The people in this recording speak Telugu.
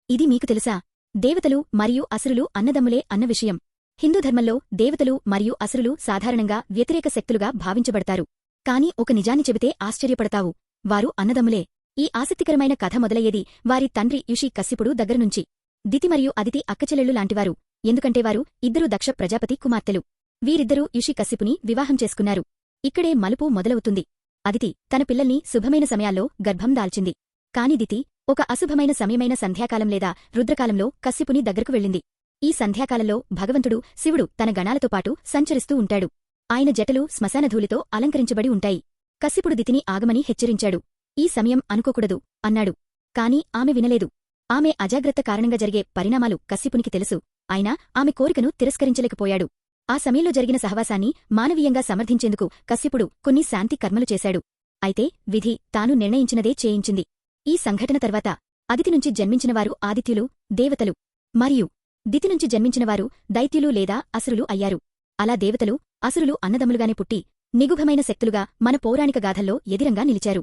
ఇది మీకు తెలుసా? దేవతలు మరియు అసురులు అన్నదమ్ములే అన్న విషయం. హిందూ ధర్మంలో దేవతలు మరియు అసురులు సాధారణంగా వ్యతిరేక శక్తులుగా భావించబడతారు. కాని ఒక నిజాన్ని చెబితే ఆశ్చర్యపడతావు. వారు అన్నదమ్ములే. ఈ ఆసక్తికరమైన కథ మొదలయ్యేది వారి తండ్రి యుషి కశ్యపుడు దగ్గరనుంచి. దితి మరియు అదితి అక్కచెల్లెళ్ళు లాంటివారు. ఎందుకంటే వారు ఇద్దరు దక్ష ప్రజాపతి కుమార్తెలు. వీరిద్దరూ యుషి కశ్యపుని వివాహం చేసుకున్నారు. ఇక్కడే మలుపు మొదలవుతుంది. అదితి తన పిల్లల్ని శుభమైన సమయాల్లో గర్భం దాల్చింది. కాని దితి ఒక అశుభమైన సమయమైన సంధ్యాకాలం లేదా రుద్రకాలంలో కశ్యపుని దగ్గరకు వెళ్ళింది. ఈ సంధ్యాకాలంలో భగవంతుడు శివుడు తన గణాలతో పాటు సంచరిస్తూ ఉంటాడు. ఆయన జటలు శ్మశానధూళితో అలంకరించబడి ఉంటాయి. కశ్యపుడు దితిని ఆగమని హెచ్చరించాడు. ఈ సమయం అనుకోకూడదు అన్నాడు. కాని ఆమె వినలేదు. ఆమె అజాగ్రత్త కారణంగా జరిగే పరిణామాలు కశ్యపునికి తెలుసు. అయినా ఆమె కోరికను తిరస్కరించలేకపోయాడు. ఆ సమయంలో జరిగిన సహవాసాన్ని మానవీయంగా సమర్థించేందుకు కశ్యపుడు కొన్ని శాంతి కర్మలు చేశాడు. అయితే విధి తాను నిర్ణయించినదే చేయించింది. ఈ సంఘటన తర్వాత అదితి నుంచి జన్మించినవారు ఆదిత్యులు, దేవతలు, మరియు దితి నుంచి జన్మించినవారు దైత్యులు లేదా అసురులు అయ్యారు. అలా దేవతలు, అసురులు అన్నదమ్ములుగానే పుట్టి నిగుఘమైన శక్తులుగా మన పౌరాణిక గాథల్లో ఎదిరంగా నిలిచారు.